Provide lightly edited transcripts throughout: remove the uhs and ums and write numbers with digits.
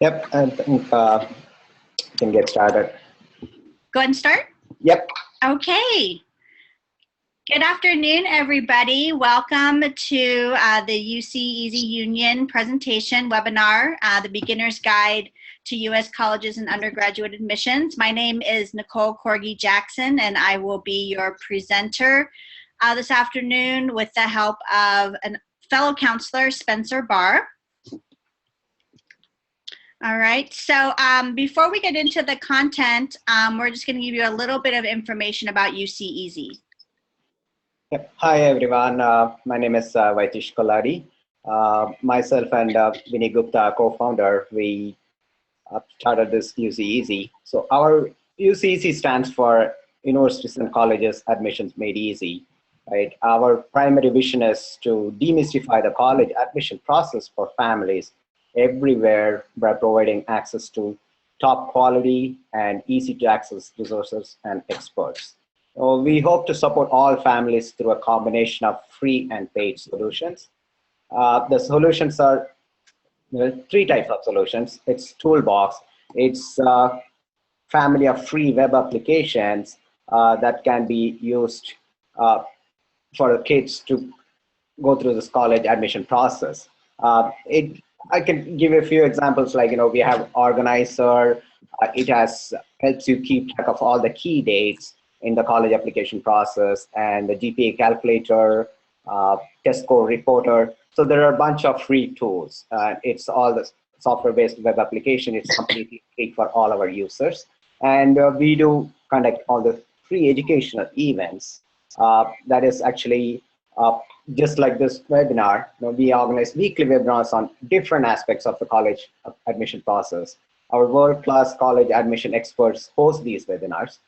Yep, I think we can get started. Go ahead and start. Yep. Okay. Good afternoon, everybody. Welcome to the UCEazy Union presentation webinar, the Beginner's Guide to U.S. Colleges and Undergraduate Admissions. My name is Nicole Corgi Jackson, and I will be your presenter this afternoon with the help of a fellow counselor, Spencer Barr. All right, so before we get into the content, we're just going to give you a little bit of information about UCEazy. Yep. Hi, everyone. My name is Vaitish Koladi. Myself and Vinny Gupta, co-founder, we started this UCEazy. So our UCEazy stands for Universities and Colleges Admissions Made Easy. Right? Our primary vision is to demystify the college admission process for families everywhere by providing access to top quality and easy to access resources and experts. So we hope to support all families through a combination of free and paid solutions. The solutions are three types of solutions. It's Toolbox. It's a family of free web applications that can be used for the kids to go through this college admission process. I can give you a few examples, like, we have Organizer. It helps you keep track of all the key dates in the college application process, and the GPA calculator, test score reporter. So there are a bunch of free tools. It's all the software-based web application. It's completely free for all our users. And we do conduct all the free educational events. That is actually just like this webinar. We organize weekly webinars on different aspects of the college admission process. Our world-class college admission experts host these webinars.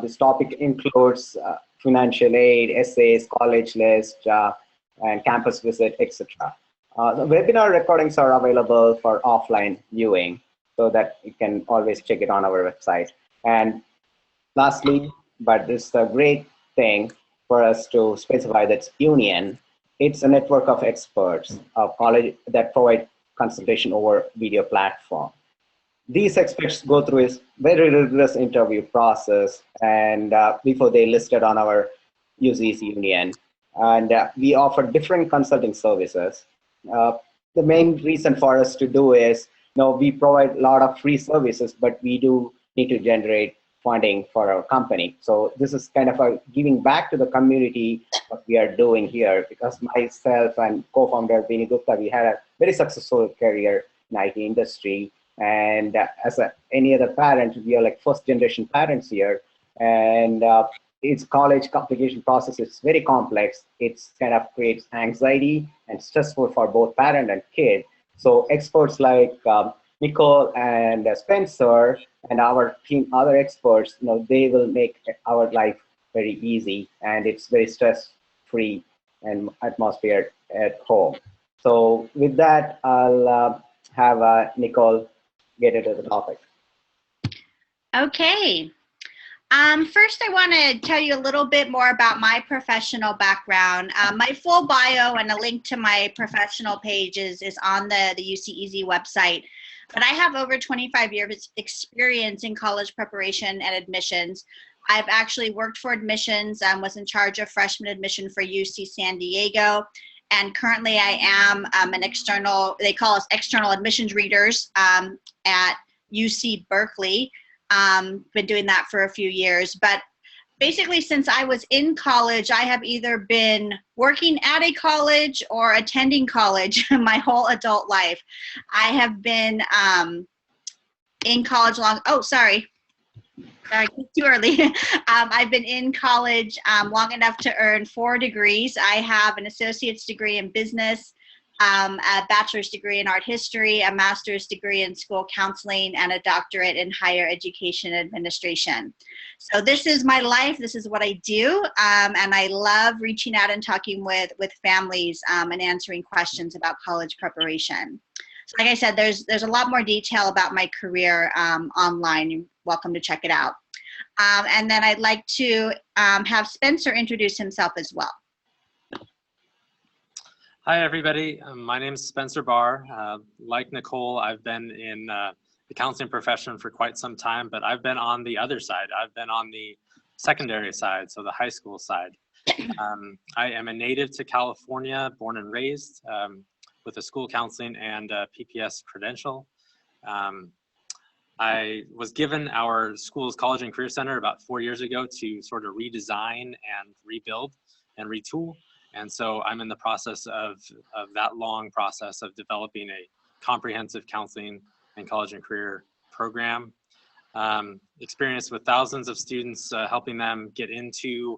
This topic includes financial aid, essays, college list, and campus visit, etc. The webinar recordings are available for offline viewing, so that you can always check it on our website. And lastly, but this is a great thing for us to specify, that's Union. It's a network of experts of college that provide consultation over video platform. These experts go through a very rigorous interview process, and before they listed on our UCEazy Union. And we offer different consulting services. The main reason for us to do is, we provide a lot of free services, but we do need to generate funding for our company. So this is kind of a giving back to the community what we are doing here, because myself and co-founder Vinny Gupta, we had a very successful career in IT industry. And as any other parent, we are like first generation parents here. And its college application process is very complex. It's kind of creates anxiety and stressful for both parent and kid. So experts like Nicole and Spencer and our team, other experts, they will make our life very easy, and it's very stress-free and atmosphere at home. So with that, I'll have Nicole get into the topic. Okay. First, I want to tell you a little bit more about my professional background. My full bio and a link to my professional pages is on the UCEazy website. But I have over 25 years experience in college preparation and admissions. I've actually worked for admissions, was in charge of freshman admission for UC San Diego. And currently I am an external, they call us external admissions readers at UC Berkeley. Been doing that for a few years. But basically, since I was in college, I have either been working at a college or attending college my whole adult life. I have been in college sorry, too early. I've been in college long enough to earn 4 degrees. I have an associate's degree in business, a bachelor's degree in art history, a master's degree in school counseling, and a doctorate in higher education administration. So this is my life. This is what I do, and I love reaching out and talking with families and answering questions about college preparation. So like I said, there's a lot more detail about my career online. You're welcome to check it out. And then I'd like to have Spencer introduce himself as well. Hi, everybody. My name is Spencer Barr. Like Nicole, I've been in the counseling profession for quite some time, but I've been on the other side. I've been on the secondary side, so the high school side. I am a native to California, born and raised, with a school counseling and PPS credential. I was given our school's College and Career Center about 4 years ago to sort of redesign and rebuild and retool. And so I'm in the process of that long process of developing a comprehensive counseling and college and career program. Experience with thousands of students, helping them get into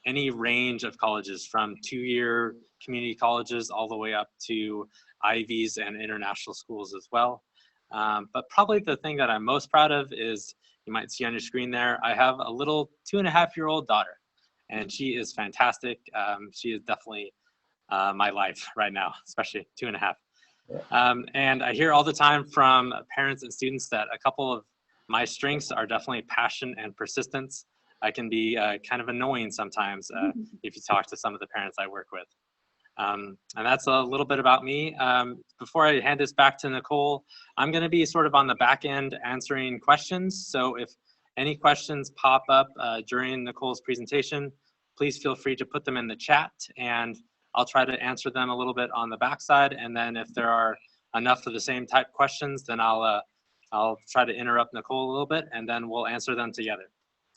any range of colleges, from 2-year community colleges all the way up to Ivies and international schools as well. But probably the thing that I'm most proud of is, you might see on your screen there, I have a little 2.5-year-old daughter, and she is fantastic. She is definitely my life right now, especially 2.5. And I hear all the time from parents and students that a couple of my strengths are definitely passion and persistence. I can be kind of annoying sometimes if you talk to some of the parents I work with. And that's a little bit about me. Before I hand this back to Nicole, I'm going to be sort of on the back end answering questions. So if any questions pop up during Nicole's presentation, please feel free to put them in the chat, and I'll try to answer them a little bit on the backside. And then if there are enough of the same type questions, then I'll try to interrupt Nicole a little bit, and then we'll answer them together.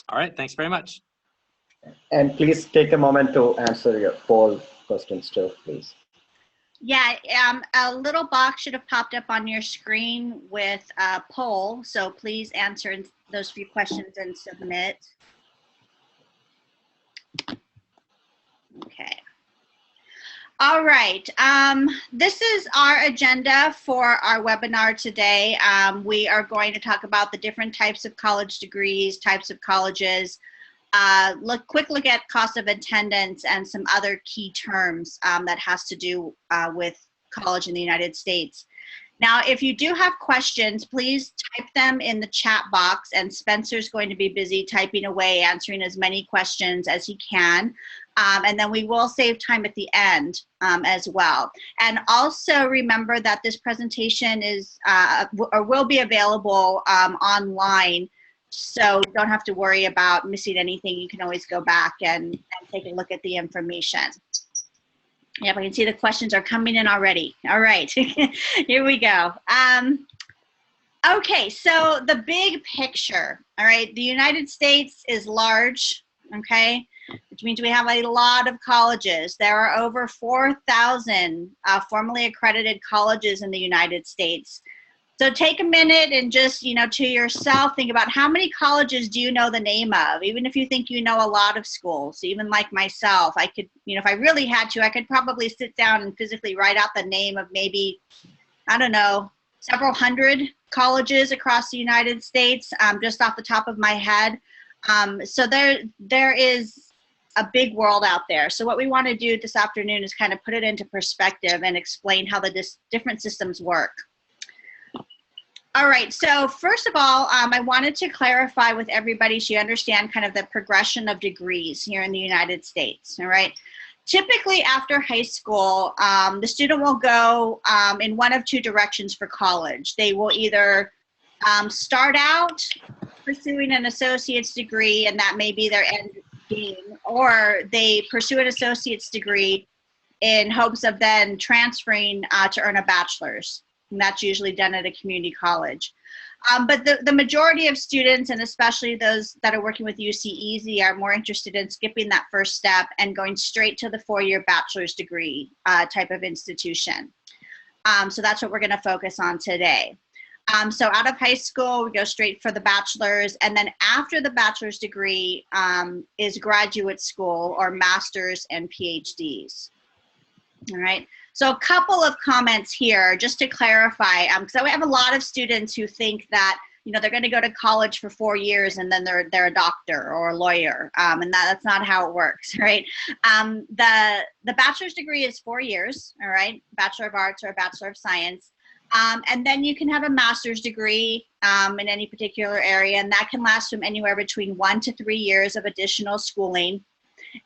All right, thanks very much. And please take a moment to answer your poll questions too, please. Yeah, a little box should have popped up on your screen with a poll, so please answer those few questions and submit. Okay. All right, this is our agenda for our webinar today. We are going to talk about the different types of college degrees, types of colleges, quick look at cost of attendance, and some other key terms that has to do with college in the United States. Now, if you do have questions, please type them in the chat box, and Spencer's going to be busy typing away, answering as many questions as he can. And then we will save time at the end as well. And also remember that this presentation is or will be available online, so you don't have to worry about missing anything. You can always go back and take a look at the information. Yep, I can see the questions are coming in already. All right, here we go. Okay, so the big picture, all right, the United States is large, okay, which means we have a lot of colleges. There are over 4,000 formally accredited colleges in the United States. So take a minute and just, to yourself, think about how many colleges do you know the name of? Even if you think you know a lot of schools, even like myself, I could, if I really had to, I could probably sit down and physically write out the name of maybe, I don't know, several hundred colleges across the United States, just off the top of my head. So there is a big world out there. So what we want to do this afternoon is kind of put it into perspective and explain how the different systems work. All right, so first of all, I wanted to clarify with everybody so you understand kind of the progression of degrees here in the United States, all right? Typically after high school, the student will go in one of two directions for college. They will either start out pursuing an associate's degree, and that may be their end game, or they pursue an associate's degree in hopes of then transferring to earn a bachelor's. And that's usually done at a community college. But the majority of students, and especially those that are working with UCEazy, are more interested in skipping that first step and going straight to the 4-year bachelor's degree type of institution. So that's what we're going to focus on today. So out of high school, we go straight for the bachelor's, and then after the bachelor's degree is graduate school or master's and PhDs. All right. So a couple of comments here just to clarify, because I have a lot of students who think that they're going to go to college for 4 years and then they're a doctor or a lawyer, and that's not how it works, right? The bachelor's degree is 4 years, all right, Bachelor of Arts or a Bachelor of Science, and then you can have a master's degree in any particular area, and that can last from anywhere between 1 to 3 years of additional schooling.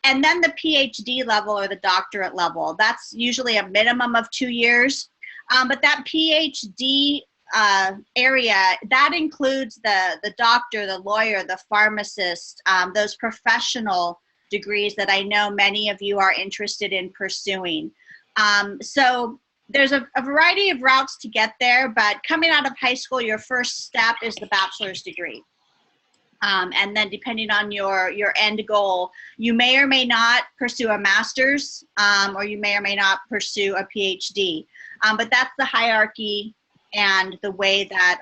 And then the PhD level or the doctorate level, that's usually a minimum of 2 years. But that PhD area, that includes the doctor, the lawyer, the pharmacist, those professional degrees that I know many of you are interested in pursuing. So there's a variety of routes to get there, but coming out of high school, your first step is the bachelor's degree. And then depending on your end goal, you may or may not pursue a master's, or you may or may not pursue a PhD. But that's the hierarchy and the way that,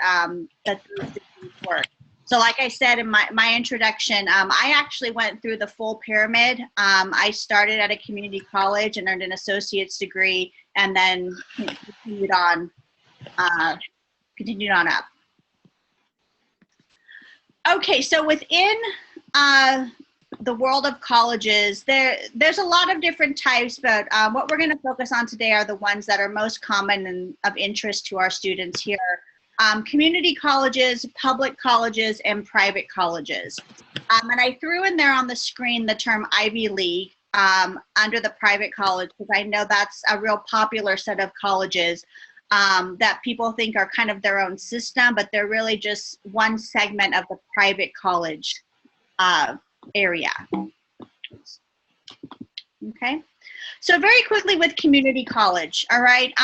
that those degrees work. So like I said in my introduction, I actually went through the full pyramid. I started at a community college and earned an associate's degree, and then continued on up. Okay, so within the world of colleges, there's a lot of different types, but what we're going to focus on today are the ones that are most common and of interest to our students here. Community colleges, public colleges, and private colleges. And I threw in there on the screen the term Ivy League under the private college, because I know that's a real popular set of colleges that people think are kind of their own system, but they're really just one segment of the private college area. Okay, so very quickly with community college, all right.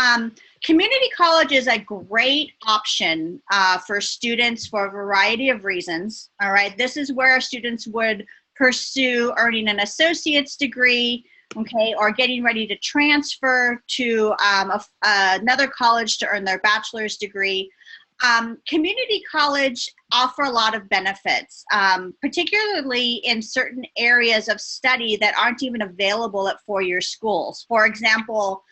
Community college is a great option for students for a variety of reasons, all right. This is where students would pursue earning an associate's degree, okay, or getting ready to transfer to another college to earn their bachelor's degree. Community college offer a lot of benefits, particularly in certain areas of study that aren't even available at four-year schools. For example,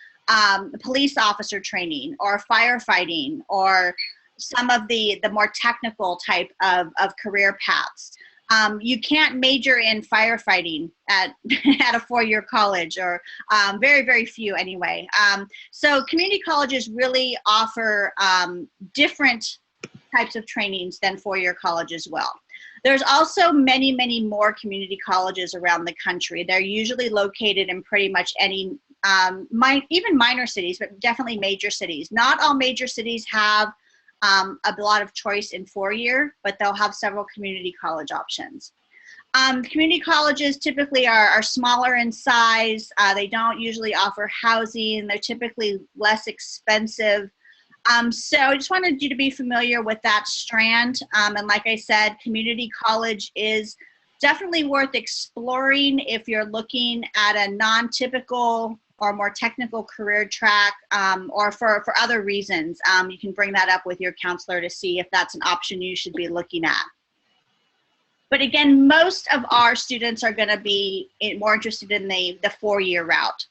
police officer training or firefighting, or some of the more technical type of career paths. You can't major in firefighting at a four-year college, or very, very few anyway. So community colleges really offer different types of trainings than four-year college as well. There's also many, many more community colleges around the country. They're usually located in pretty much any, even minor cities, but definitely major cities. Not all major cities have a lot of choice in four-year, but they'll have several community college options. Community colleges typically are smaller in size. They don't usually offer housing. They're typically less expensive. So I just wanted you to be familiar with that strand. And like I said, community college is definitely worth exploring if you're looking at a non-typical or more technical career track, or for other reasons. You can bring that up with your counselor to see if that's an option you should be looking at. But again, most of our students are going to be more interested in the four-year route.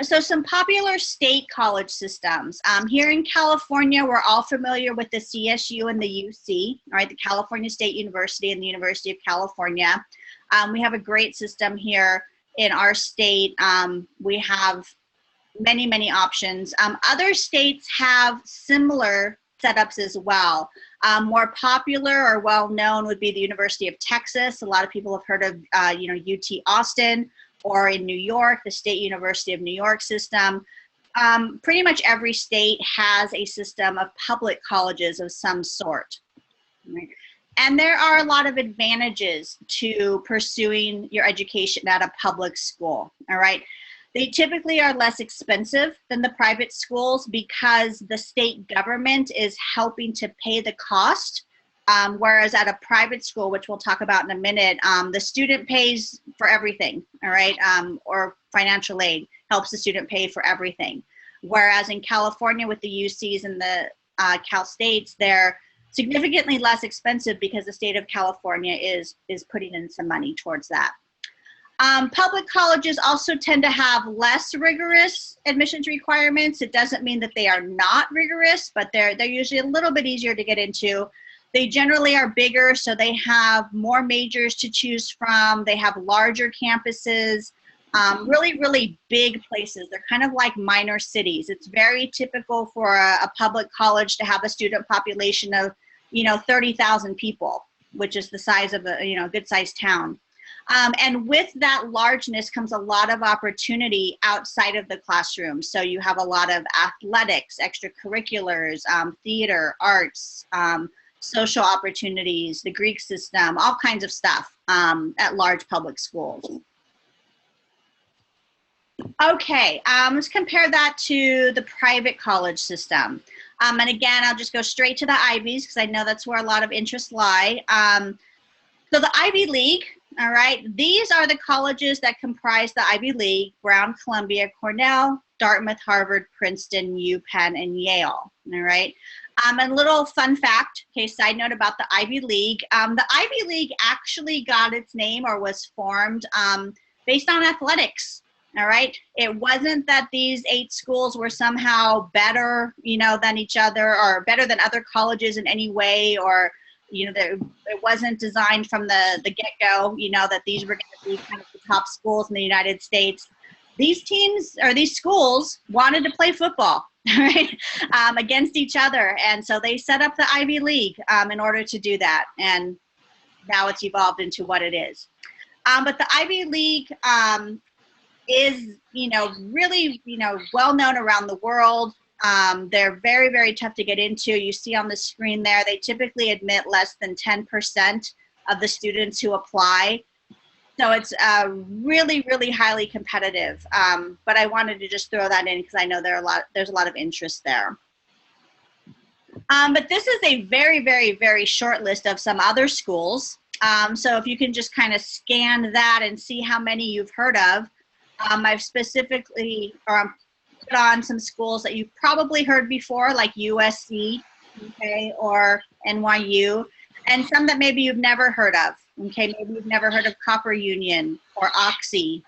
So some popular state college systems. Here in California, we're all familiar with the CSU and the UC, all right, the California State University and the University of California. We have a great system here in our state. We have many, many options. Other states have similar setups as well. More popular or well-known would be the University of Texas. A lot of people have heard of, UT Austin, or in New York, the State University of New York system. Pretty much every state has a system of public colleges of some sort. Right? And there are a lot of advantages to pursuing your education at a public school, all right? They typically are less expensive than the private schools because the state government is helping to pay the cost, whereas at a private school, which we'll talk about in a minute, the student pays for everything, all right? Or financial aid helps the student pay for everything. Whereas in California with the UCs and the Cal States, they're significantly less expensive because the state of California is putting in some money towards that. Public colleges also tend to have less rigorous admissions requirements. It doesn't mean that they are not rigorous, but they're usually a little bit easier to get into. They generally are bigger, so they have more majors to choose from. They have larger campuses, really, really big places. They're kind of like minor cities. It's very typical for a public college to have a student population of 30,000 people, which is the size of a good sized town. And with that largeness comes a lot of opportunity outside of the classroom. So you have a lot of athletics, extracurriculars, theater, arts, social opportunities, the Greek system, all kinds of stuff at large public schools. Okay, let's compare that to the private college system. And again, I'll just go straight to the Ivies because I know that's where a lot of interests lie. So the Ivy League, all right, these are the colleges that comprise the Ivy League: Brown, Columbia, Cornell, Dartmouth, Harvard, Princeton, UPenn, and Yale, all right? And a little fun fact, okay, side note about the Ivy League. The Ivy League actually got its name or was formed based on athletics. All right. It wasn't that these 8 schools were somehow better, you know, than each other or better than other colleges in any way, or, you know, it wasn't designed from the get-go, you know, that these were going to be kind of the top schools in the United States. These teams or these schools wanted to play football, right, against each other. And so they set up the Ivy League in order to do that. And now it's evolved into what it is. But the Ivy League is, you know, really, you know, well known around the world. They're very, very tough to get into. You see on the screen there, they typically admit less than 10% of the students who apply. So it's really, really highly competitive. But I wanted to just throw that in because I know there's a lot of interest there. But this is a very, very, very short list of some other schools. So if you can just kind of scan that and see how many you've heard of. I've specifically put on some schools that you've probably heard before, like USC, okay, or NYU, and some that maybe you've never heard of, okay? Maybe you've never heard of Copper Union or Oxy,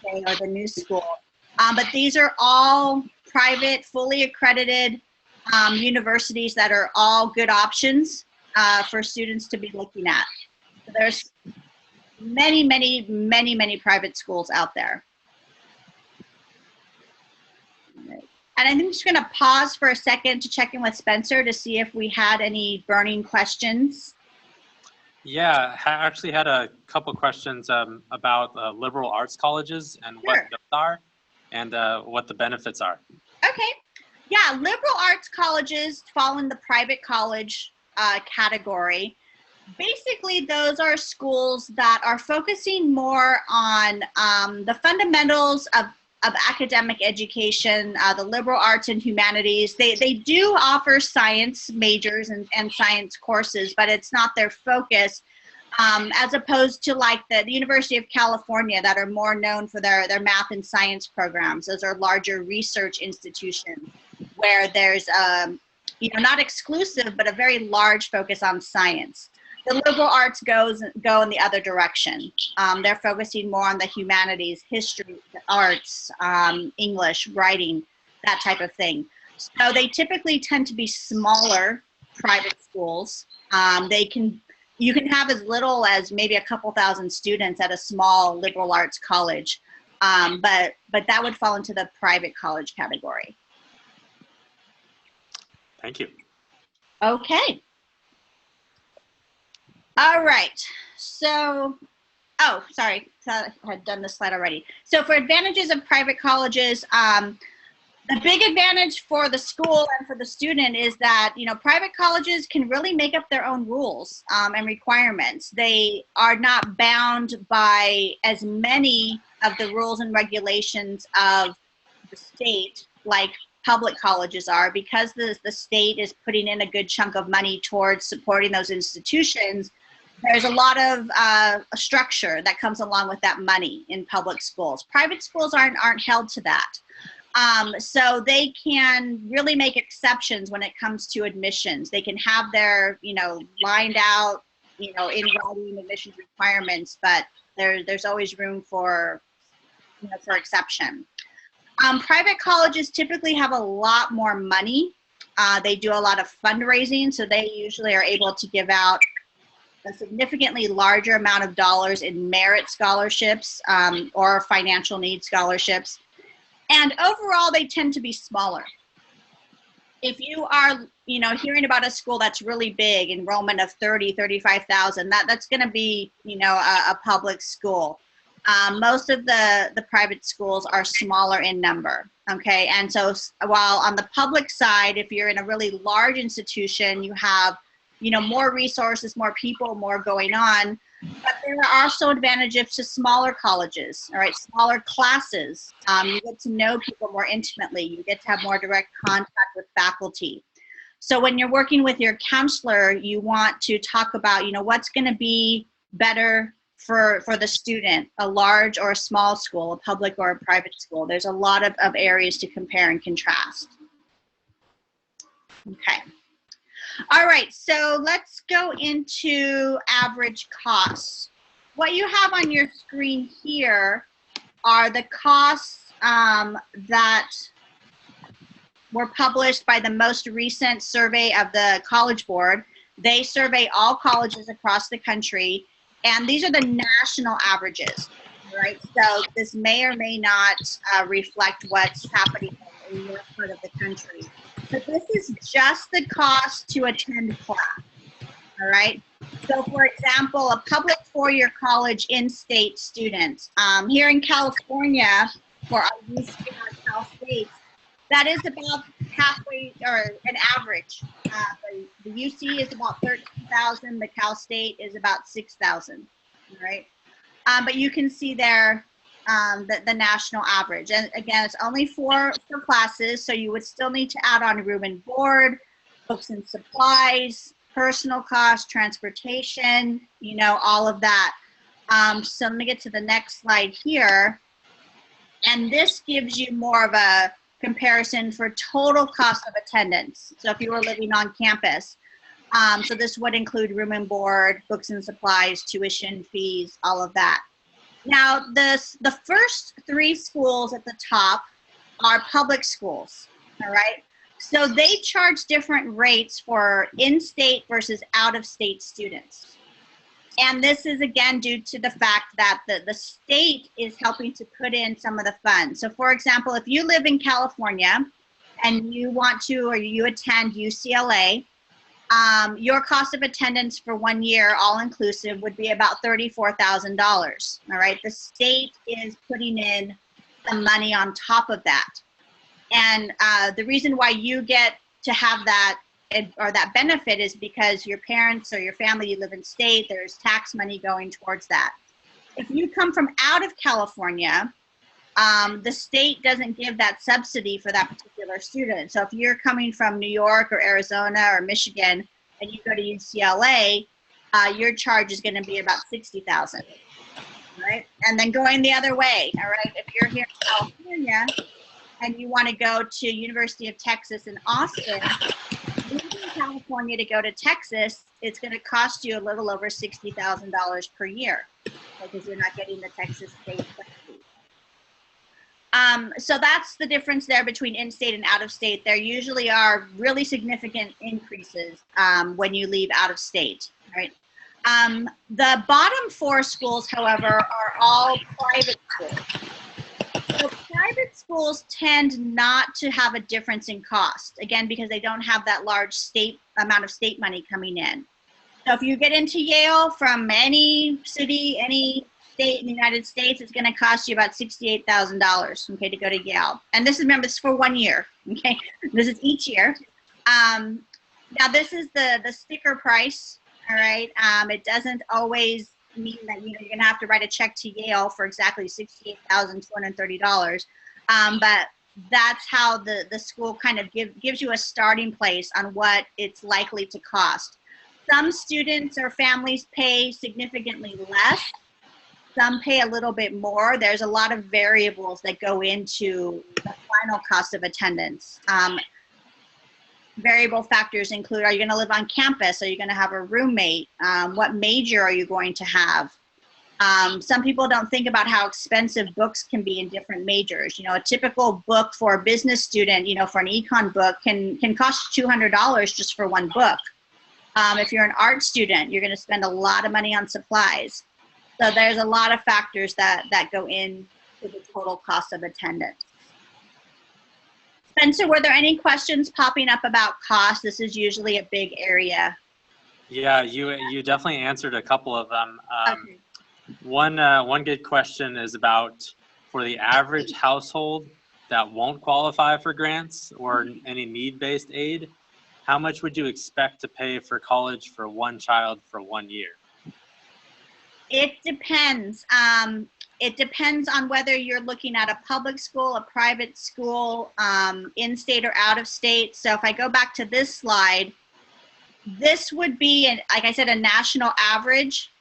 okay, or the New School. But these are all private, fully accredited universities that are all good options for students to be looking at. So there's many, many, many, many private schools out there. And I'm just going to pause for a second to check in with Spencer to see if we had any burning questions. Yeah, I actually had a couple questions about liberal arts colleges and what those are and what the benefits are. Okay. Yeah, liberal arts colleges fall in the private college category. Basically, those are schools that are focusing more on the fundamentals of academic education, the liberal arts and humanities. They do offer science majors and science courses, but it's not their focus, as opposed to like the University of California that are more known for their math and science programs. Those are larger research institutions where there's, you know, not exclusive, but a very large focus on science. The liberal arts go in the other direction. They're focusing more on the humanities, history, arts, English, writing, that type of thing. So they typically tend to be smaller private schools. You can have as little as maybe a couple thousand students at a small liberal arts college, but that would fall into the private college category. Thank you. Okay. All right, so, oh, sorry, I had done this slide already. So for advantages of private colleges, the big advantage for the school and for the student is that, you know, private colleges can really make up their own rules and requirements. They are not bound by as many of the rules and regulations of the state like public colleges are, because the state is putting in a good chunk of money towards supporting those institutions. There's a lot of structure that comes along with that money in public schools. Private schools aren't held to that. So they can really make exceptions when it comes to admissions. They can have their, you know, lined out, you know, in writing admissions requirements, but there's always room for, you know, for exception. Private colleges typically have a lot more money. They do a lot of fundraising, so they usually are able to give out a significantly larger amount of dollars in merit scholarships or financial need scholarships. And overall, they tend to be smaller. if you are, hearing about a school that's really big, enrollment of 35,000, that's going to be, a public school. Most of the private schools are smaller in number, okay? And so while on the public side, if you're in a really large institution, you have, more resources, more people, more going on, but there are also advantages to smaller colleges, all right? Smaller classes. You get to know people more intimately. You get to have more direct contact with faculty. So when you're working with your counselor, you want to talk about, what's going to be better for the student, a large or a small school, a public or a private school. There's a lot of areas to compare and contrast. Okay. All right, so let's go into average costs. What you have on your screen here are the costs that were published by the most recent survey of the College Board. They survey all colleges across the country, and these are the national averages, right? So this may or may not reflect what's happening in your part of the country. But this is just the cost to attend class, all right? So for example, a public four-year college in-state students, here in California, for our UC and our Cal States, that is about halfway, or an average. The UC is about 13,000, the Cal State is about 6,000, all right? But you can see there the national average. And again, it's only for classes, so you would still need to add on room and board, books and supplies, personal costs, transportation, all of that. So let me get to the next slide here. And this gives you more of a comparison for total cost of attendance. So if you were living on campus, so this would include room and board, books and supplies, tuition fees, all of that. Now, the first three schools at the top are public schools, all right? So they charge different rates for in-state versus out-of-state students. And this is, again, due to the fact that the state is helping to put in some of the funds. So, for example, if you live in California and you want to, or you attend UCLA, your cost of attendance for 1 year, all inclusive, would be about $34,000. All right, the state is putting in some money on top of that, and the reason why you get to have that or that benefit is because your parents or your family, you live in state, there's tax money going towards that. If you come from out of California, the state doesn't give that subsidy for that particular student. So if you're coming from New York or Arizona or Michigan and you go to UCLA, your charge is going to be about $60,000, right? And then going the other way, all right? If you're here in California and you want to go to University of Texas in Austin, leaving California to go to Texas, it's going to cost you a little over $60,000 per year because you're not getting the Texas state subsidy. So that's the difference there between in-state and out-of-state. There usually are really significant increases when you leave out-of-state, right? The bottom four schools, however, are all private schools. So private schools tend not to have a difference in cost, again, because they don't have that large amount of state money coming in. So if you get into Yale from any city, any state in the United States, it's going to cost you about $68,000, okay, to go to Yale. And this is, remember, this is for 1 year, okay? This is each year. Now this is the sticker price, all right? It doesn't always mean that you're going to have to write a check to Yale for exactly $68,230. But that's how the school kind of gives you a starting place on what it's likely to cost. Some students or families pay significantly less. Some pay a little bit more. There's a lot of variables that go into the final cost of attendance. Variable factors include, are you going to live on campus? Are you going to have a roommate? What major are you going to have? Some people don't think about how expensive books can be in different majors. You know, a typical book for a business student, you know, for an econ book can cost $200 just for one book. If you're an art student, you're going to spend a lot of money on supplies. So there's a lot of factors that go into the total cost of attendance. Spencer, were there any questions popping up about cost? This is usually a big area. Yeah, you definitely answered a couple of them. Okay. One good question is about for the average household that won't qualify for grants or any need-based aid, how much would you expect to pay for college for one child for 1 year? It depends. It depends on whether you're looking at a public school, a private school, in-state or out-of-state. So if I go back to this slide, this would be, like I said, a national average.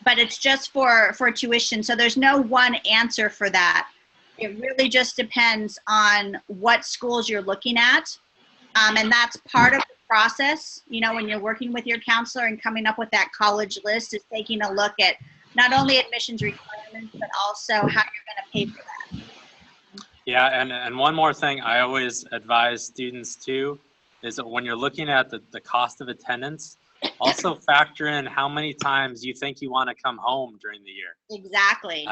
But it's just for tuition. So there's no one answer for that. It really just depends on what schools you're looking at. And that's part of the process, you know, when you're working with your counselor and coming up with that college list, is taking a look at not only admissions requirements, but also how you're going to pay for that. Yeah, and one more thing I always advise students too is that when you're looking at the cost of attendance, also factor in how many times you think you want to come home during the year. Exactly.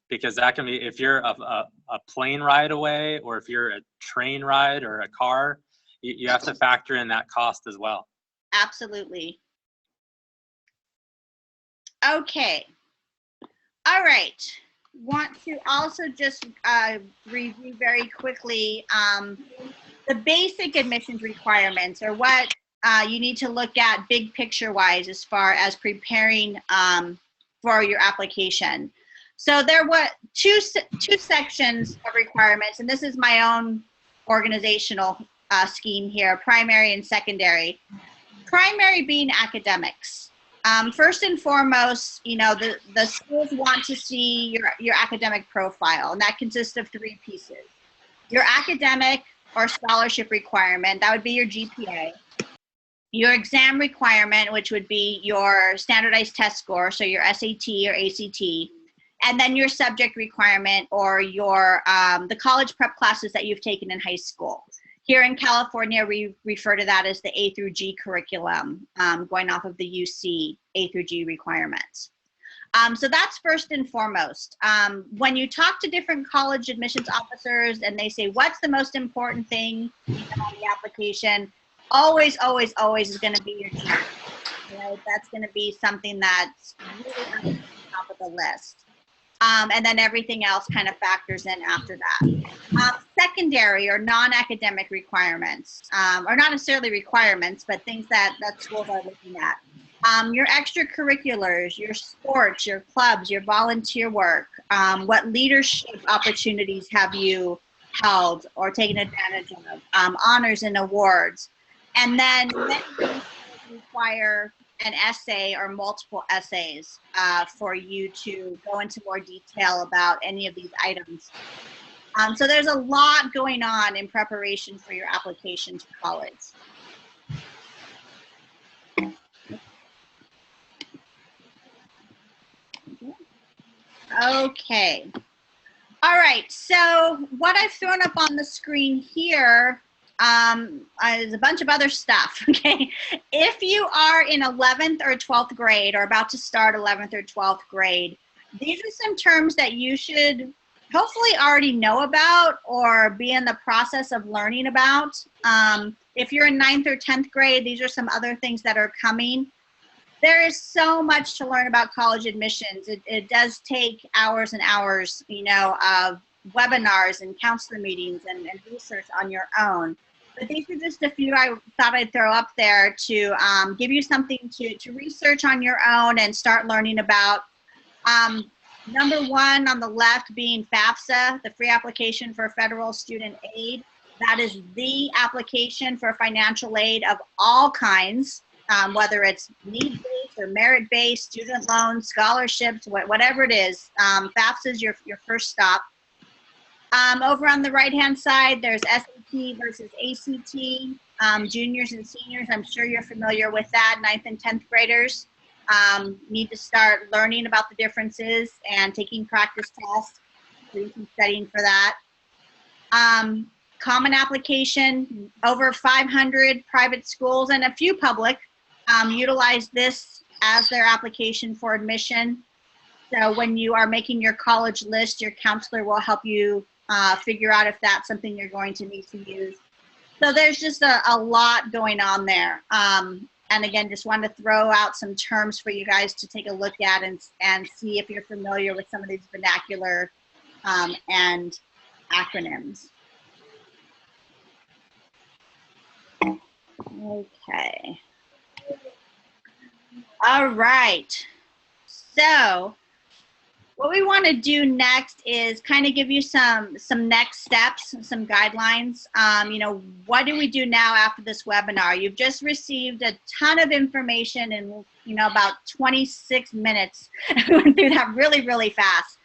Because that can be, if you're a plane ride away, or if you're a train ride or a car, you have to factor in that cost as well. Absolutely. Okay. All right. Want to also just review very quickly the basic admissions requirements, or what you need to look at big picture wise as far as preparing for your application. So there were two sections of requirements, and this is my own organizational scheme here: primary and secondary. Primary being academics. First and foremost, you know, the schools want to see your academic profile, and that consists of 3 pieces. Your academic or scholarship requirement, that would be your GPA. Your exam requirement, which would be your standardized test score, so your SAT or ACT, and then your subject requirement, or your the college prep classes that you've taken in high school. Here in California, we refer to that as the A through G curriculum, going off of the UC A through G requirements. So that's first and foremost. When you talk to different college admissions officers and they say, what's the most important thing on the application? Always, always, always is going to be your GPA. Right? That's going to be something that's really on the top of the list. And then everything else kind of factors in after that. Secondary or non-academic requirements, or not necessarily requirements, but things that schools are looking at. Your extracurriculars, your sports, your clubs, your volunteer work, what leadership opportunities have you held or taken advantage of, honors and awards. And then require an essay or multiple essays for you to go into more detail about any of these items. So there's a lot going on in preparation for your application to college. Okay. All right, so what I've thrown up on the screen here is a bunch of other stuff, okay? If you are in 11th or 12th grade, or about to start 11th or 12th grade, these are some terms that you should hopefully already know about or be in the process of learning about. If you're in 9th or 10th grade, these are some other things that are coming. There is so much to learn about college admissions. It does take hours and hours, you know, of webinars and counselor meetings and research on your own. But these are just a few I thought I'd throw up there to give you something to research on your own and start learning about. Number 1 on the left being FAFSA, the free application for federal student aid. That is the application for financial aid of all kinds, whether it's need-based or merit-based, student loans, scholarships, whatever it is. FAFSA is your first stop. Over on the right-hand side, there's SAT versus ACT, juniors and seniors. I'm sure you're familiar with that. 9th and 10th graders need to start learning about the differences and taking practice tests, doing some studying for that. Common application, over 500 private schools and a few public utilize this as their application for admission. So when you are making your college list, your counselor will help you figure out if that's something you're going to need to use. So there's just a lot going on there. And again, just wanted to throw out some terms for you guys to take a look at and see if you're familiar with some of these vernacular and acronyms. Okay. All right. So what we want to do next is kind of give you some next steps, some guidelines. You know, what do we do now after this webinar? You've just received a ton of information in, you know, about 26 minutes. We went through that really, really fast.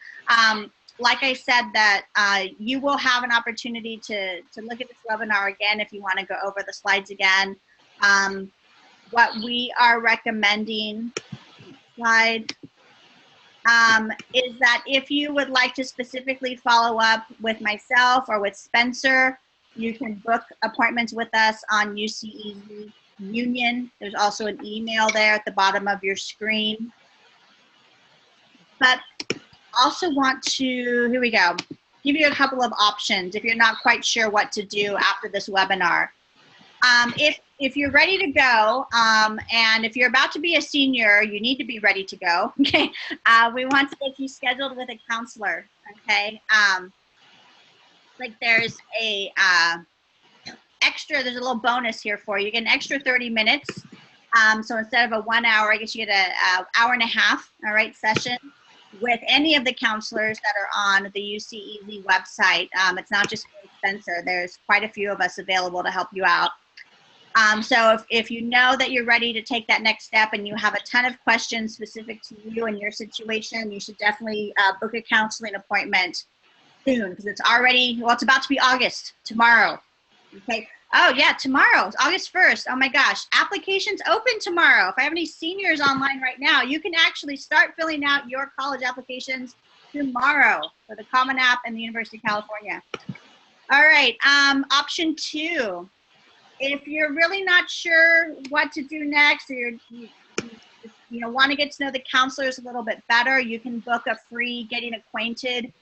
Like I said, that you will have an opportunity to look at this webinar again if you want to go over the slides again. What we are recommending, slide, is that if you would like to specifically follow up with myself or with Spencer, you can book appointments with us on UCEazy Union. There's also an email there at the bottom of your screen. But also want to, here we go, give you a couple of options if you're not quite sure what to do after this webinar. If you're ready to go, and if you're about to be a senior, you need to be ready to go, okay? We want to get you scheduled with a counselor, okay? Like there's a there's a little bonus here for you. You get an extra 30 minutes. So instead of a 1 hour, I guess you get an hour and a half, all right, session with any of the counselors that are on the UCEazy website. It's not just Spencer. There's quite a few of us available to help you out. So if you know that you're ready to take that next step and you have a ton of questions specific to you and your situation, you should definitely book a counseling appointment soon, because it's already, well, it's about to be August, tomorrow. Okay. Oh yeah, tomorrow, it's August 1st. Oh my gosh, applications open tomorrow. If I have any seniors online right now, you can actually start filling out your college applications tomorrow for the Common App and the University of California. All right, option 2. If you're really not sure what to do next, or you want to get to know the counselors a little bit better, you can book a free getting acquainted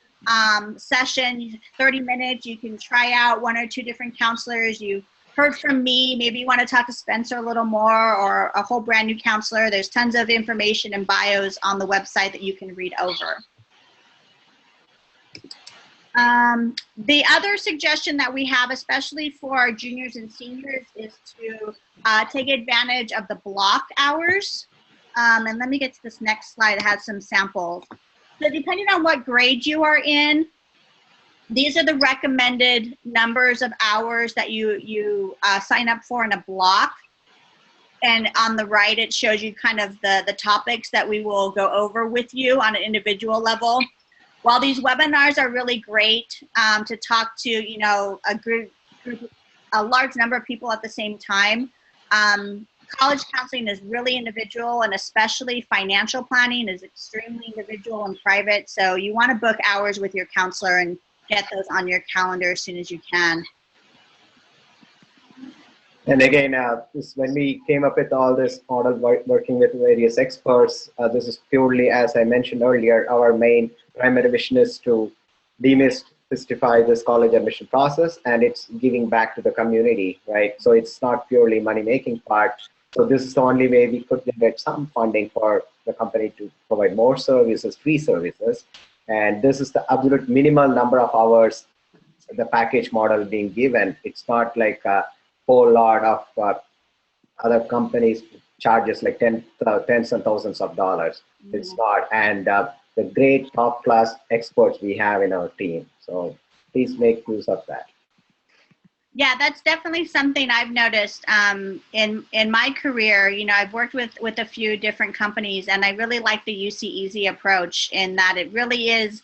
session, 30 minutes. You can try out 1 or 2 different counselors. You heard from me, maybe you want to talk to Spencer a little more, or a whole brand new counselor. There's tons of information and bios on the website that you can read over. The other suggestion that we have, especially for our juniors and seniors, is to take advantage of the block hours. And let me get to this next slide. It has some samples. So depending on what grade you are in, these are the recommended numbers of hours that you sign up for in a block. And on the right, it shows you kind of the topics that we will go over with you on an individual level. While these webinars are really great to talk to, you know, a large number of people at the same time, college counseling is really individual, and especially financial planning is extremely individual and private. So you want to book hours with your counselor and get those on your calendar as soon as you can. And again, when we came up with all this model, working with various experts, this is purely, as I mentioned earlier, our main primary mission is to demystify this college admission process, and it's giving back to the community, right? So it's not purely money-making part. So this is the only way we could generate some funding for the company to provide more services, free services. And this is the absolute minimal number of hours, the package model being given. It's not like a whole lot of other companies charges like tens and thousands of dollars. Mm-hmm. It's not. And the great top class experts we have in our team. So please make use of that. Yeah, that's definitely something I've noticed in my career. You know, I've worked with a few different companies, and I really like the UCEazy approach in that it really is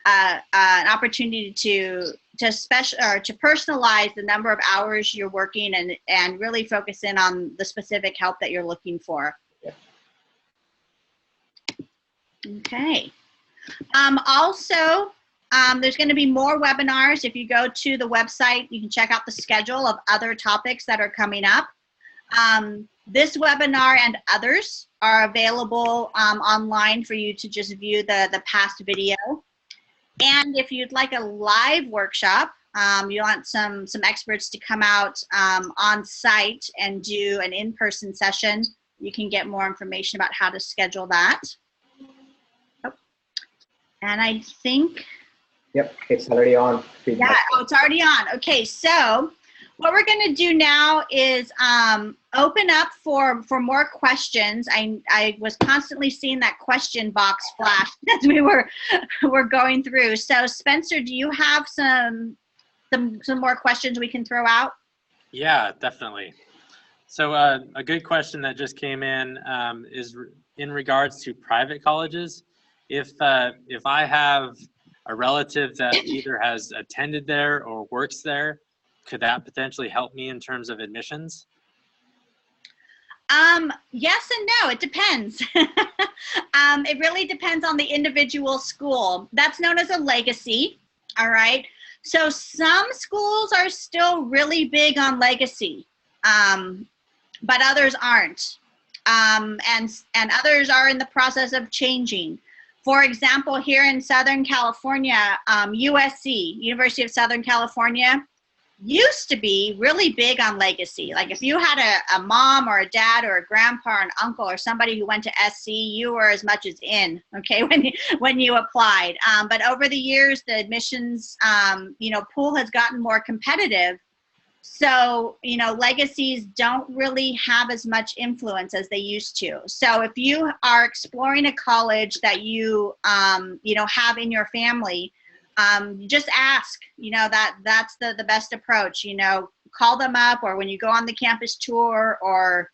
an opportunity to personalize the number of hours you're working and really focus in on the specific help that you're looking for. Yeah. Okay. Also, there's going to be more webinars. If you go to the website, you can check out the schedule of other topics that are coming up. This webinar and others are available online for you to just view the past video. And if you'd like a live workshop, you want some experts to come out on site and do an in-person session, you can get more information about how to schedule that. Oh. And I think... Yep, it's already on. Yeah, oh, it's already on. Okay, so what we're going to do now is open up for more questions. I was constantly seeing that question box flash as we were going through. So Spencer, do you have some more questions we can throw out? Yeah, definitely. So a good question that just came in is in regards to private colleges. If I have a relative that either has attended there or works there, could that potentially help me in terms of admissions? Yes and no, it depends. It really depends on the individual school. That's known as a legacy, all right? So some schools are still really big on legacy, but others aren't. And others are in the process of changing. For example, here in Southern California, USC, University of Southern California, used to be really big on legacy. Like if you had a mom or a dad or a grandpa or an uncle or somebody who went to SC, you were as much as in, okay, when you applied. But over the years, the admissions, pool has gotten more competitive. So, legacies don't really have as much influence as they used to. So if you are exploring a college that you, have in your family, just ask, that's the best approach, call them up, or when you go on the campus tour, or,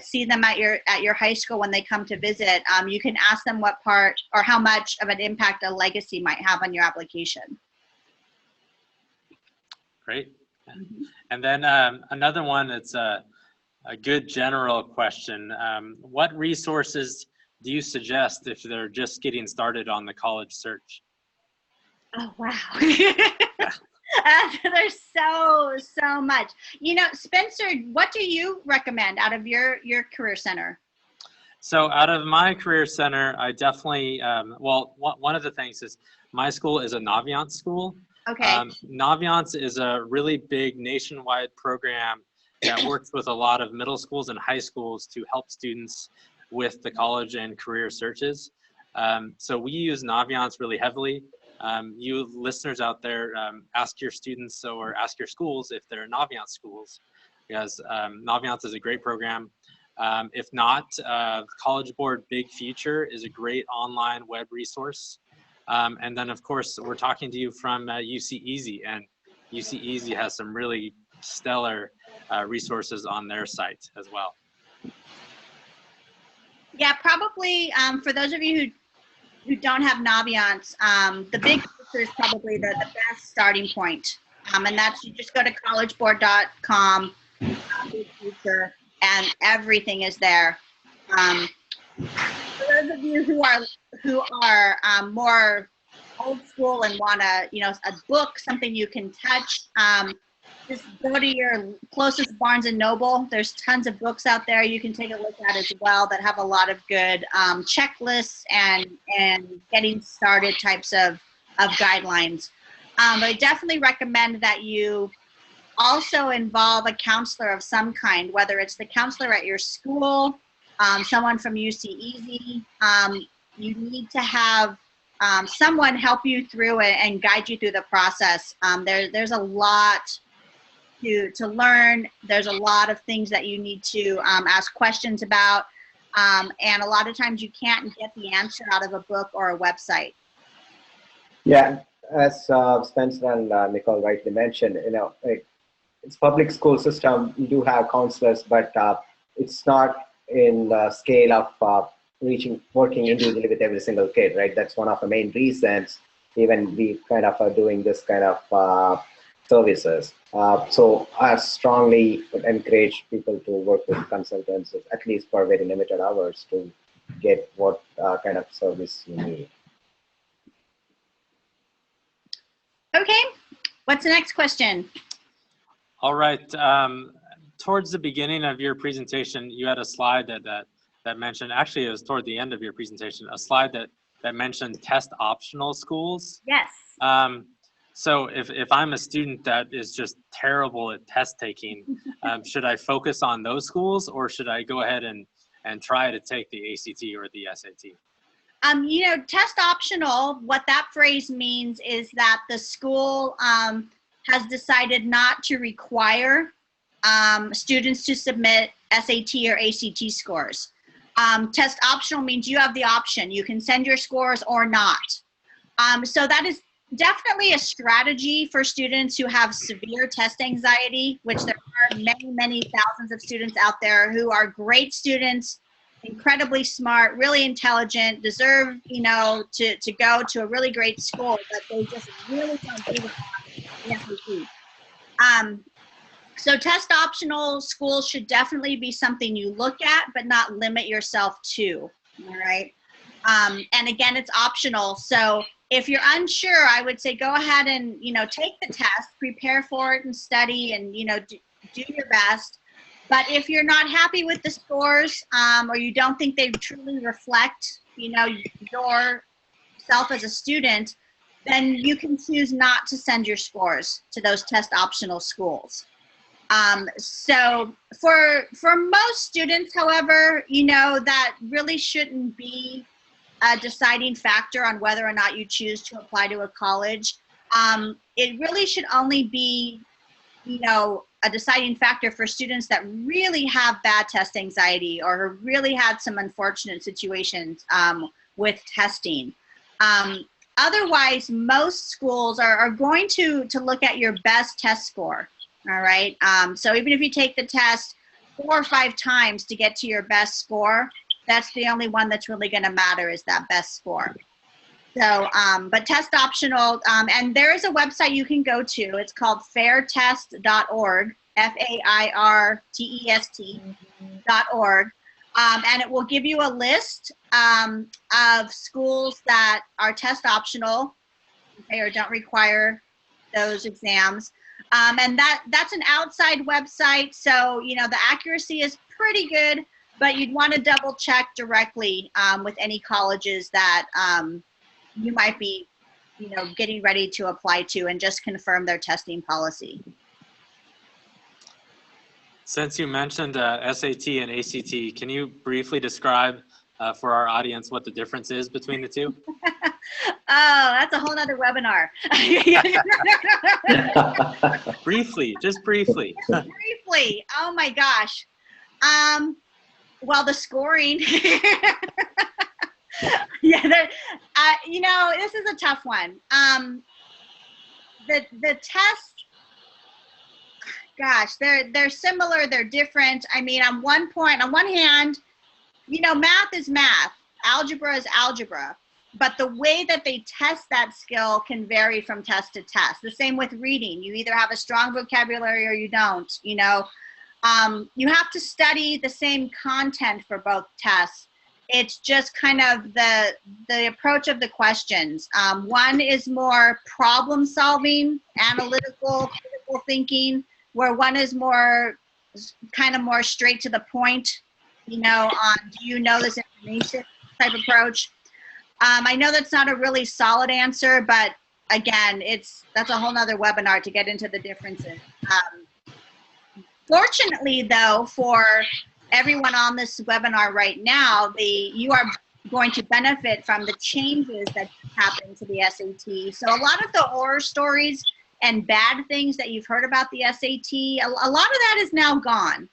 see them at your high school when they come to visit, you can ask them what part or how much of an impact a legacy might have on your application. Great. And then another one that's a good general question. What resources do you suggest if they're just getting started on the college search? Oh, wow. There's so much. Spencer, what do you recommend out of your Career Center? So out of my Career Center, I definitely, one of the things is my school is a Naviance school. Okay. Naviance is a really big nationwide program that works with a lot of middle schools and high schools to help students with the college and career searches. So we use Naviance really heavily. You listeners out there, ask your students or ask your schools if they're Naviance schools, because Naviance is a great program. If not, College Board Big Future is a great online web resource. And then, of course, we're talking to you from UCEazy, and UCEazy has some really stellar resources on their site as well. Yeah, probably for those of you who don't have Naviance, the Big Future is probably the best starting point. And that's, you just go to collegeboard.com, Big Future, and everything is there. For those of you who are more old school and want a book, something you can touch, just go to your closest Barnes and Noble. There's tons of books out there you can take a look at as well that have a lot of good checklists and getting started types of guidelines. But I definitely recommend that you also involve a counselor of some kind, whether it's the counselor at your school, someone from UCEazy. You need to have someone help you through it and guide you through the process. There's a lot to learn. There's a lot of things that you need to ask questions about. And a lot of times you can't get the answer out of a book or a website. Yeah, as Spencer and Nicole rightly mentioned, it's public school system. You do have counselors, but it's not in the scale of working individually with every single kid, right? That's one of the main reasons even we kind of are doing this kind of services. So I strongly would encourage people to work with consultants, at least for very limited hours, to get what kind of service you need. Okay, what's the next question? All right. Towards the beginning of your presentation, you had a slide that mentioned, actually it was toward the end of your presentation, a slide that that mentioned test optional schools. Yes. So if I'm a student that is just terrible at test taking, should I focus on those schools, or should I go ahead and try to take the ACT or the SAT? You know, test optional, what that phrase means is that the school has decided not to require students to submit SAT or ACT scores. Test optional means you have the option. You can send your scores or not. So that is definitely a strategy for students who have severe test anxiety, which there are many, many thousands of students out there who are great students, incredibly smart, really intelligent, deserve, you know, to go to a really great school, but they just really don't do the SAT. So test optional schools should definitely be something you look at, but not limit yourself to, all right? And again, it's optional. So if you're unsure, I would say go ahead and, you know, take the test, prepare for it and study and, you know, do your best. But if you're not happy with the scores or you don't think they truly reflect, you know, yourself as a student, then you can choose not to send your scores to those test optional schools. So for most students, however, you know, that really shouldn't be a deciding factor on whether or not you choose to apply to a college. It really should only be, you know, a deciding factor for students that really have bad test anxiety or really had some unfortunate situations with testing. Otherwise, most schools are going to look at your best test score, all right? So even if you take the test 4 or 5 times to get to your best score, that's the only one that's really going to matter is that best score. So, but test optional, and there is a website you can go to. It's called fairtest.org, FAIRTEST.org, and it will give you a list of schools that are test optional, okay, or don't require those exams. And that's an outside website, so you know the accuracy is pretty good, but you'd want to double check directly with any colleges that you might be, you know, getting ready to apply to, and just confirm their testing policy. Since you mentioned SAT and ACT, can you briefly describe for our audience what the difference is between the two? Oh, that's a whole nother webinar. Briefly, just briefly. Briefly, oh my gosh. Well, the scoring. Yeah, you know, this is a tough one. The test, gosh, they're similar, they're different. I mean, on one hand, you know, math is math, algebra is algebra, but the way that they test that skill can vary from test to test. The same with reading. You either have a strong vocabulary or you don't, you know. You have to study the same content for both tests. It's just kind of the approach of the questions. One is more problem solving, analytical, critical thinking, where one is more kind of more straight to the point, you know, on do you know this information type approach. I know that's not a really solid answer, but again, that's a whole nother webinar to get into the differences. Fortunately, though, for everyone on this webinar right now, you are going to benefit from the changes that happen to the SAT. So a lot of the horror stories and bad things that you've heard about the SAT, a lot of that is now gone.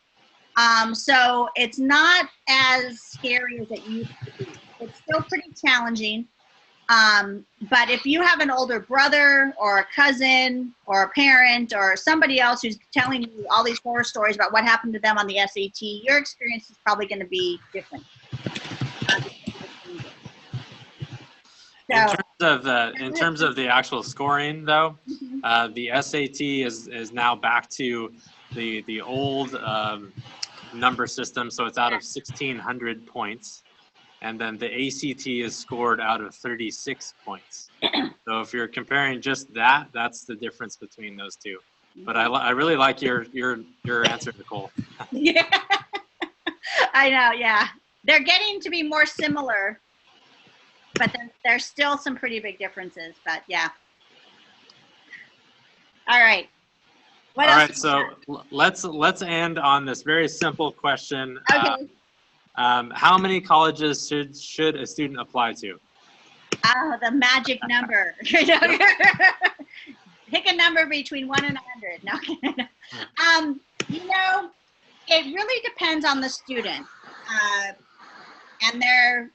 So it's not as scary as it used to be. It's still pretty challenging. But if you have an older brother or a cousin or a parent or somebody else who's telling you all these horror stories about what happened to them on the SAT, your experience is probably going to be different. In terms of the actual scoring, though, the SAT is now back to the old number system, so it's out of 1,600 points. And then the ACT is scored out of 36 points. So if you're comparing just that, that's the difference between those two. But I really like your answer, Nicole. Yeah, I know. Yeah, they're getting to be more similar. but there's still some pretty big differences, but yeah. All right. What All else? right, so let's end on this very simple question. Okay. How many colleges should a student apply to? Oh, the magic number. Pick a number between 1 and 100. No. You know, it really depends on the student and their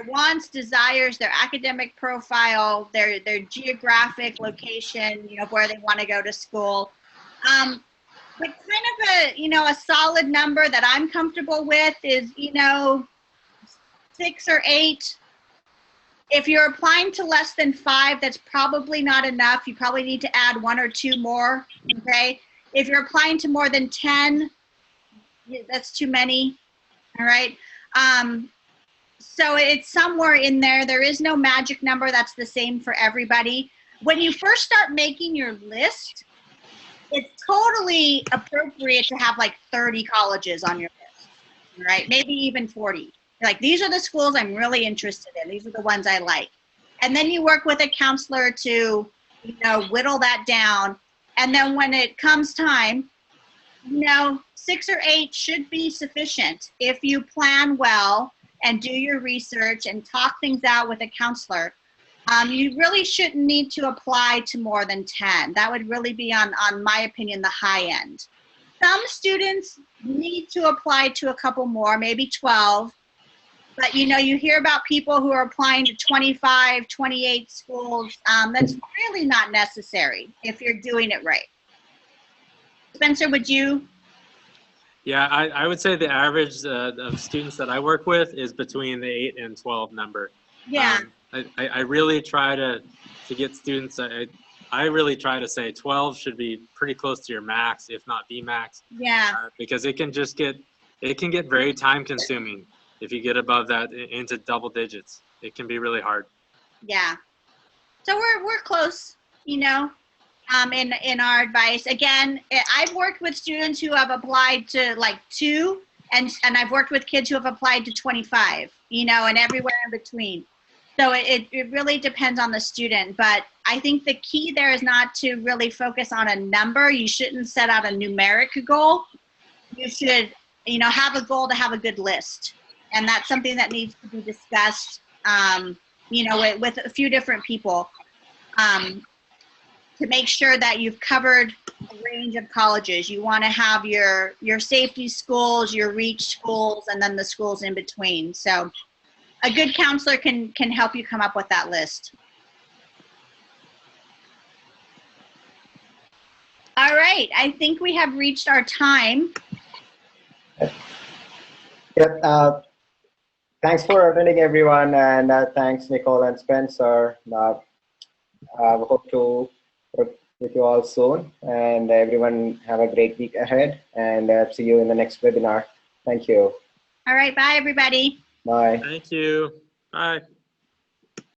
wants, desires, their academic profile, their geographic location, you know, where they want to go to school. But kind of a solid number that I'm comfortable with is, 6 or 8. If you're applying to less than 5, that's probably not enough. You probably need to add 1 or 2 more, okay? If you're applying to more than 10, that's too many, all right? So it's somewhere in there. There is no magic number that's the same for everybody. When you first start making your list, it's totally appropriate to have like 30 colleges on your list, right? Maybe even 40. Like, these are the schools I'm really interested in. These are the ones I like. And then you work with a counselor to, whittle that down. And then when it comes time, 6 or 8 should be sufficient. If you plan well and do your research and talk things out with a counselor, you really shouldn't need to apply to more than 10. That would really be, on my opinion, the high end. Some students need to apply to a couple more, maybe 12. But, you hear about people who are applying to 25, 28 schools. That's really not necessary if you're doing it right. Spencer, would you? Yeah, I would say the average of students that I work with is between the 8 and 12 number. Yeah. I really try to get students, I really try to say 12 should be pretty close to your max, if not the max. Yeah. Because it can get very time consuming if you get above that into double digits. It can be really hard. Yeah. So we're close, in our advice. Again, I've worked with students who have applied to like 2, and I've worked with kids who have applied to 25, and everywhere in between. So it really depends on the student, but I think the key there is not to really focus on a number. You shouldn't set out a numeric goal. You should, have a goal to have a good list. And that's something that needs to be discussed, with a few different people to make sure that you've covered a range of colleges. You want to have your safety schools, your reach schools, and then the schools in between. So a good counselor can help you come up with that list. All right, I think we have reached our time. Yep. Thanks for attending, everyone, and thanks, Nicole and Spencer. I hope to work with you all soon, and everyone have a great week ahead, and see you in the next webinar. Thank you. All right, bye, everybody. Bye. Thank you. Bye.